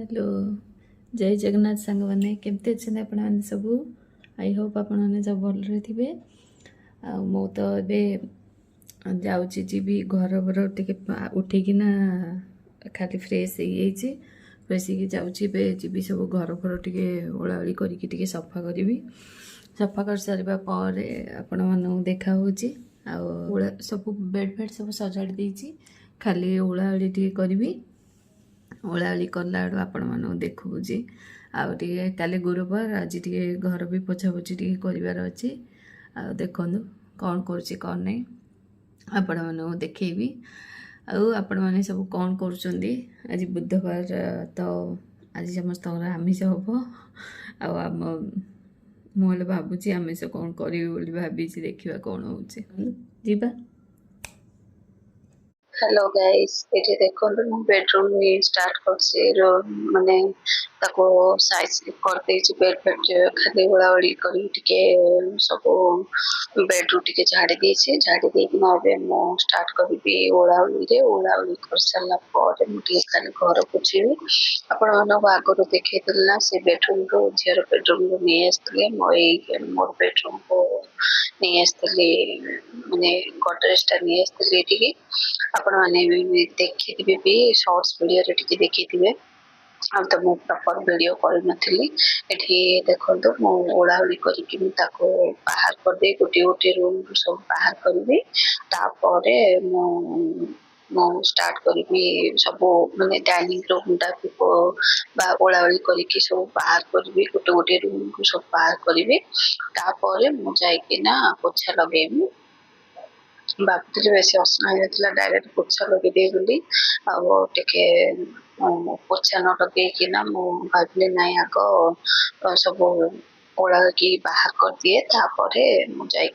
Hello जय जगन्नाथ सांग मैंने केमती अच्छे आपण मैंने सब आई होप आपण मैंने सब भल थे मु तो जाऊँगी जी घर बर टे उठिकिना खाली फ्रेश हो फ्रेश हो जाऊँगी जी सब घर भर टे ओलाओली करके सफा करी सफा कर सारा पर आपण मानू देखा सब बेड फेड सब सजाड़ी देती खाली ओलाओली टे करी ओलाओली कला आपण मानू देखुची आगे काली गुरुवार आज टे घर भी पोछापोछि टे करार अच्छे देखु कौन करुच्ची कौन नहीं आपण मानू देखी आपण मैंने सब कौन कर आज बुधवार तो आज समस्त आमिष हम आम मुझे भावुची आमिष कौन करी भावी देखा कौन हो जीवा। हेलो गाइस ये देखो मु बेडरूम में स्टार्ट कर माने ताको साइज कर देछि बेड बेड खाली ओळाओळी करी टिके सब बेडरूम टिके झाड़ी देछि झाड़ी देकी नबे मु स्टार्ट करबी ओळाओळी कर साला पर मु टिके खाली घर पोछिबी आपण मन आगरो देखैतल ना से बेडरूम रो झियर बेडरूम रो नै आस्तले मोर बेडरूम को नै आस्तले माने गोदरेज टा नै आस्तले टिके आपण माने देखिथिबे भी शॉर्ट्स वीडियो रे टिके देखिथिबे अब तो मु प्रॉपर वीडियो कर नथिली एठी देखंतु मु ओळाओळी करिकि मु ताको बाहर कर दे गोटे गोटे रूम सब बाहर करबी तापरे मु मु स्टार्ट करबी सब माने डाइनिंग रूम टा बा ओळाओळी करिकि सब बाहर करबी गोटे गोटे रूम को सब बाहर करबी तापरे मु जाई कि ना पोछा लगेबी भावुली बेसी असना होता डायरेक्ट पोछा लगे बोली टे पोछा न लगे भाविली ना आग सब ओला की बाहर कर दिए तापरे मुझे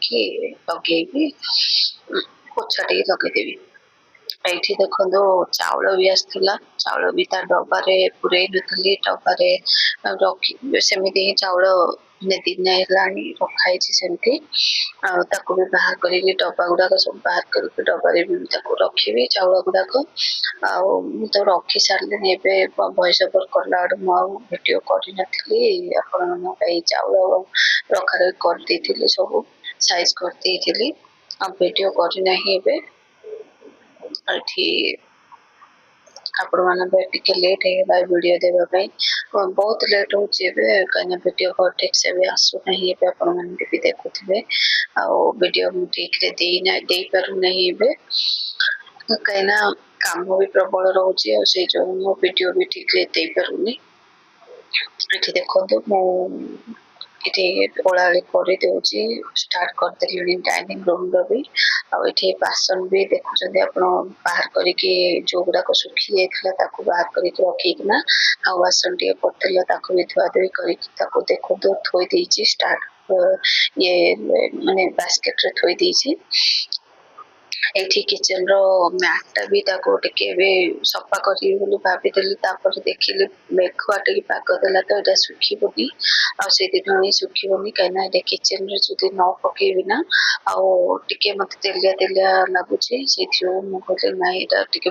लगे पोछा टे लगेदेवी ये देखो चाउल भी आसला चाउल भी डबारे पूरे नी डबारे रखी सेमती ही चाउल दिन रखाई सेमती भी बाहर कर डब्बा गुड़ाक सब बाहर कर डब्बारे भी रखी चाउल गुड़ाक तो रखी सारे वॉइस ओवर कला भिड कर चाउल रखा रखी कर सब साइज कर भिड करना आपण मान लेट है वीडियो देवाई बहुत लेट हो कहीं वीडियो को ठीक से भी आसुना आपण मैंने भी देखुवे वीडियो ठीक दे पारना कहीं काम भी प्रबल रोचे से जो मो वीडियो भी ठीक दे पारुनी ये देखो ये ओलाओली कर दूसरी स्टार्ट करदेली डाइनिंग रूम भी आए बासन भी देखुं आप बाहर करके जो गुड़ाक सुखी जाता बाहर करके रखिकिना आ बासन टे पड़ता भी धुआ धुई कर देखो थोड़ी स्टार्ट ये माने बास्केट रे थोड़ी एठी किचन रो मैटा भी सफा करी भाभी देखिली मेघुआ टे पाग देला तो ये सुखी से दिन सुखी कहीं किचन रे जो न पकेबी ना आगे मत तेलिया तेलिया लगुच मुझे ना यहाँ टे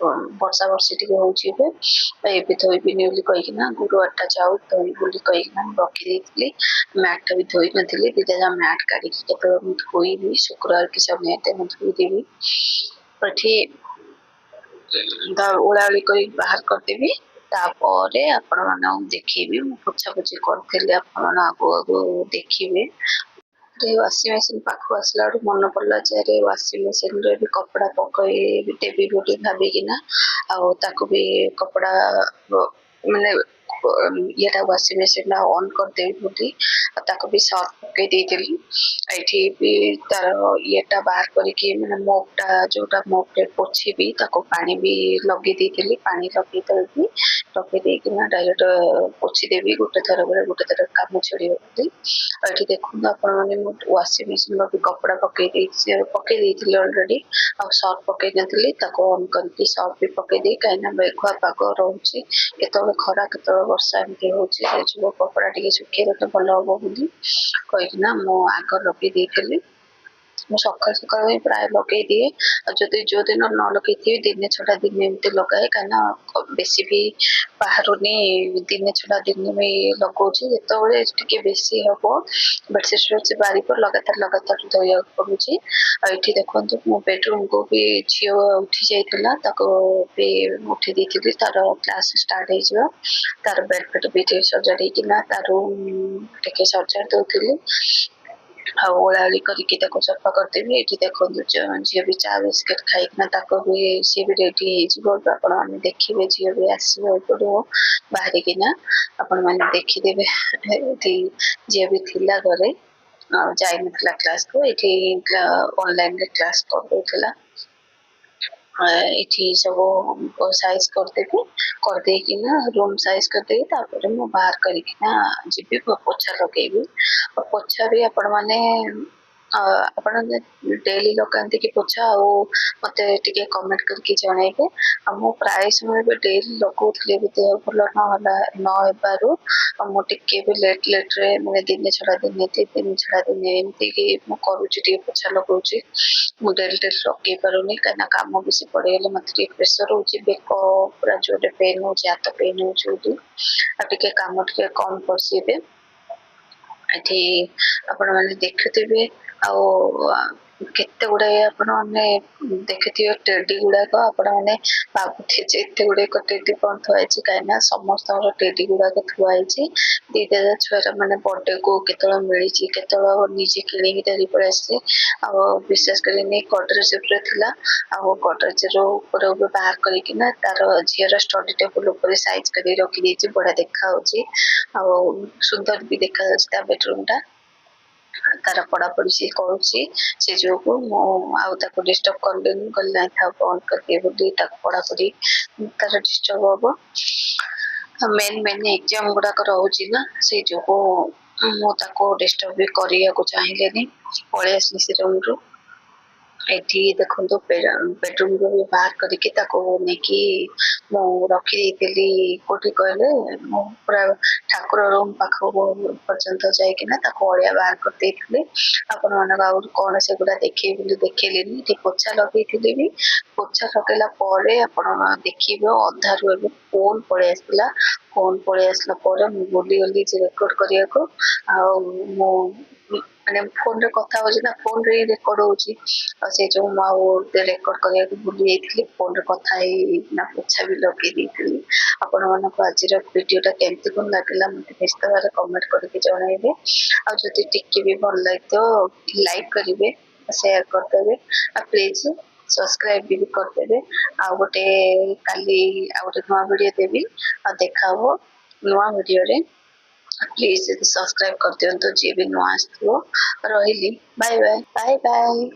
वर्षा वर्षी टे होबे धोबी बोली कहीकिना गुरुवार जाऊ धोई बोली कहीकिना रखी मैट भी धोई नी दीटा मैट काढ़ी धोबी शुक्रवार की समय धोईदेवी ओलाओली कर बाहर करदेवी तापरे आपण मान देखी पोछा पोछी करी आगो आगो देखिए वाशिंग मशीन पाख आसला मन पड़ा जे वाशिंग मशीन रे भी कपड़ा पकई देवी बोली भाविकिना भी कपड़ा माने ये वाशिंग मशीन ऑन करदेवी बोली भी सर्फ पकई देती भी तार येटा बाहर करके मैंने मोपटा जोटा मोप पोछी भी पानी भी लगे देती पानी लगे देवी लगे देना डायरेक्ट पोछी देवी गोटे थर गोटे थर कम छड़ी ये देखो आप वाशिंग मशीन भी कपड़ा पकई अलरेडी आ सर्फ पकई नी ऑन करके सर्फ भी पकई कहीं मेघुआ पाग रोचे केत खरा केत वर्षा एमती हो कपड़ा टे सुखे भल हम बोली कहीकिना मु आग लगे ମୁଁ ସକାଳୁ ସକାଳୁ ହିଁ ପ୍ରାୟ ଲଗେଇ ଦିଏ। ଆଉ ଯଦି ଯୋଉ ଦିନ ନ ଲଗେଇଥିବି ଦିନେ ଛଡା ଦିନେ ଏମିତି ଲଗାଏ, କାହିଁକିନା ବେଶୀ ବି ବାହାରୁନି, ଦିନେ ଛଡା ଦିନେ ବି ଲଗଉଛି। ଯେତେବେଳେ ଟିକେ ବେଶୀ ହବ ବେଡସିଟ୍ ଫେଡସିଟ୍ ବାହାରିବ ଲଗାତାର ଧୋଇବାକୁ ପଡୁଛି। ଆଉ ଏଠି ଦେଖନ୍ତୁ ମୋ ବେଡରୁମକୁ ବି ଝିଅ ଉଠି ଯାଇଥିଲା, ତାକୁ ବି ଉଠି ଦେଇଥିଲି, ତାର କ୍ଲାସ ଷ୍ଟାର୍ଟ ହେଇଯିବ। ତାର ବେଡ ଫେଡ ବି ଟିକେ ସଜାଡିକିନା ତା ରୁମ ଟିକେ ସଜାଡି ଦଉଥିଲି। ଆଉ ଓଳାଓଳି କରିକି ତାକୁ ସଫା କରିଦେବି। ଏଠି ଦେଖନ୍ତୁ ଝିଅ ବି ଚା ବିସ୍କିଟ ଖାଇକିନା ତାକୁ ବି ସିଏ ବି ରେଡି ହେଇଯିବ। ଆପଣ ମାନେ ଦେଖିବେ ଝିଅ ବି ଆସିବ ଏପଟୁ ବାହାରିକିନା, ଆପଣ ମାନେ ଦେଖିଦେବେ। ଏଠି ଝିଅ ବି ଥିଲା ଘରେ, ଆଉ ଯାଇନଥିଲା କ୍ଲାସକୁ, ଏଠି ଅନଲାଇନରେ କ୍ଲାସ କରିଦଉଥିଲା। ଏଠି ସବୁ ସାଇଜ କରିଦେବି, କରିଦେଇକିନା ରୁମ ସାଇଜ କରିଦେବି, ତାପରେ ମୁଁ ବାହାର କରିକିନା ଯିବି ପୋଛା ଲଗେଇବି। ପୋଛା ବି ଆପଣ ମାନେ ଆପଣ ଡେଲି ଲଗାନ୍ତି କି ପୋଛା, ଆଉ ମତେ ଟିକେ କମେଣ୍ଟ କରିକି ଜଣେଇବେ। ଆଉ ମୁଁ ପ୍ରାୟ ସମୟ ଏବେ ଡେଲି ଲଗଉଥିଲି, ଏବେ ଦେହ ଭଲ ନ ହେବାରୁ ମୁଁ ଟିକେ ବି ଲେଟରେ ମାନେ ଦିନେ ଛଡା ଦିନେ ଦିନେ ଛଡା ଦିନେ ଏମିତି କି ମୁଁ କରୁଛି, ଟିକେ ପୋଛା ଲଗଉଛି। ମୁଁ ଡେଲି ଲଗେଇ ପାରୁନି, କାହିଁକିନା କାମ ବେଶୀ ପଡିଗଲେ ମତେ ଟିକେ ପ୍ରେସର ହଉଛି, ବେକ ପୁରା ଜୋରରେ ପେନ୍ ହଉଛି, ହାତ ପେନ୍ ହଉଛି ବୋଲି। ଆଉ ଟିକେ କାମ ଟିକେ କମ କରୁଛି ଏବେ। ଏଠି ଆପଣ ମାନେ ଦେଖୁଥିବେ, ଆଉ କେତେ ଗୁଡାଏ ଆପଣ ମାନେ ଦେଖିଥିବେ ଟେଡି ଗୁଡାକ, ଆପଣ ମାନେ ଭାବୁଥିବେ ଯେ ଏତେ ଗୁଡାକ ଟେଡି କଣ ଥୁଆ ହେଇଛି, କାହିଁକିନା ସମସ୍ତଙ୍କର ଟେଡି ଗୁଡାକ ଥୁଆ ହେଇଛି। ଦିଟା ଛୁଆର ମାନେ ବର୍ଥଡେ କୁ କେତେବେଳେ ମିଳିଛି, କେତେବେଳେ ନିଜେ କିଣିକି ଧରି ପଳେଇ ଆସିଛି। ଆଉ ବିଶ୍ୱାସ କରିବେନି ଗଡରେଜ ଉପରେ ଥିଲା, ଆଉ ଗଡରେଜ ର ଉପରେ ବାହାର କରିକିନା ତାର ଝିଅର ଷ୍ଟଡି ଟେବୁଲ ଉପରେ ସାଇଜ କରି ରଖିଦେଇଛି। ବଢିଆ ଦେଖା ହଉଛି, ଆଉ ସୁନ୍ଦର ବି ଦେଖା ଯାଉଛି ତା ବେଡରୁମ ଟା। ତାର ପଢାପଢି ସିଏ କରୁଛି, ସେ ଯୋଗୁ ମୁଁ ଆଉ ତାକୁ ଡିଷ୍ଟର୍ବ କଲିନି, କହିଲି ନାଇଁ ଥାଉ ବନ୍ଦ କରିଦିଏ ବୋଲି। ତାକୁ ପଢାପଢି ତାର ଡିଷ୍ଟର୍ବ ହବ, ମେନ୍ ଏକ୍ଜାମ ଗୁଡାକ ରହୁଛି ନା, ସେଇ ଯୋଗୁ ମୁଁ ତାକୁ ଡିଷ୍ଟର୍ବ ବି କରିବାକୁ ଚାହିଁଲିନି, ପଳେଇ ଆସିଲି ସେ ରୁମରୁ। ଏଠି ଦେଖନ୍ତୁ ବେଡରୁମରୁ ବି ବାହାର କରିକି ତାକୁ ନେଇକି ମୁଁ ରଖିଦେଇଥିଲି। କୋଉଠି କହିଲେ, ମୁଁ ପୁରା ଠାକୁର ରୁମ ପାଖକୁ ପର୍ଯ୍ୟନ୍ତ ଯାଇକିନା ତାକୁ ଅଳିଆ ବାହାର କରିଦେଇଥିଲି। ଆପଣ ମାନଙ୍କୁ ଆଉ କଣ ସେଗୁଡା ଦେଖେଇବି ବୋଲି ଦେଖେଇଲିନି। ଏଠି ପୋଛା ଲଗେଇଥିଲି ବି, ପୋଛା ଲଗେଇଲା ପରେ ଆପଣ ଦେଖିବେ ଅଧାରୁ ଏବେ ଫୋନ ପଳେଇ ଆସିଥିଲା। ଫୋନ ପଳେଇ ଆସିଲା ପରେ ମୁଁ ଭୁଲିଗଲି ଯେ ରେକର୍ଡ କରିବାକୁ। ଆଉ ମୁଁ ମାନେ ଫୋନରେ କଥା ହଉଛି ନା, ଫୋନରେ ହିଁ ରେକର୍ଡ ହଉଛି, ଆଉ ସେ ଯୋଉ ମୁଁ ଆଉ ରେକର୍ଡ କରିବାକୁ ଭୁଲି ଯାଇଥିଲି। ଫୋନରେ କଥା ହେଇକିନା ପୋଛା ବି ଲଗେଇ ଦେଇଥିଲି। ଆପଣ ମାନଙ୍କୁ ଆଜିର ଭିଡିଓଟା କେମିତି କଣ ଲାଗିଲା ମତେ ନିଶ୍ଚିତ ଭାବରେ କମେଣ୍ଟ କରିକି ଜଣେଇବେ। ଆଉ ଯଦି ଟିକେ ବି ଭଲ ଲାଗିଥିବ ଲାଇକ୍ କରିବେ, ସେୟାର କରିଦେବେ, ଆଉ ପ୍ଲିଜ ସବସ୍କ୍ରାଇବ ବି କରିଦେବେ। ଆଉ ଗୋଟେ କାଲି ଆଉ ଗୋଟେ ନୂଆ ଭିଡିଓ ଦେବି, ଆଉ ଦେଖା ହବ ନୂଆ ଭିଡିଓରେ। ପ୍ଲିଜ ସବସ୍କ୍ରାଇବ କରିଦିଅନ୍ତୁ ଯିଏ ବି ନୂଆ ଆସିଥିବ। ରହିଲି, ବାଏ ବାଏ ବାଏ ବାଏ।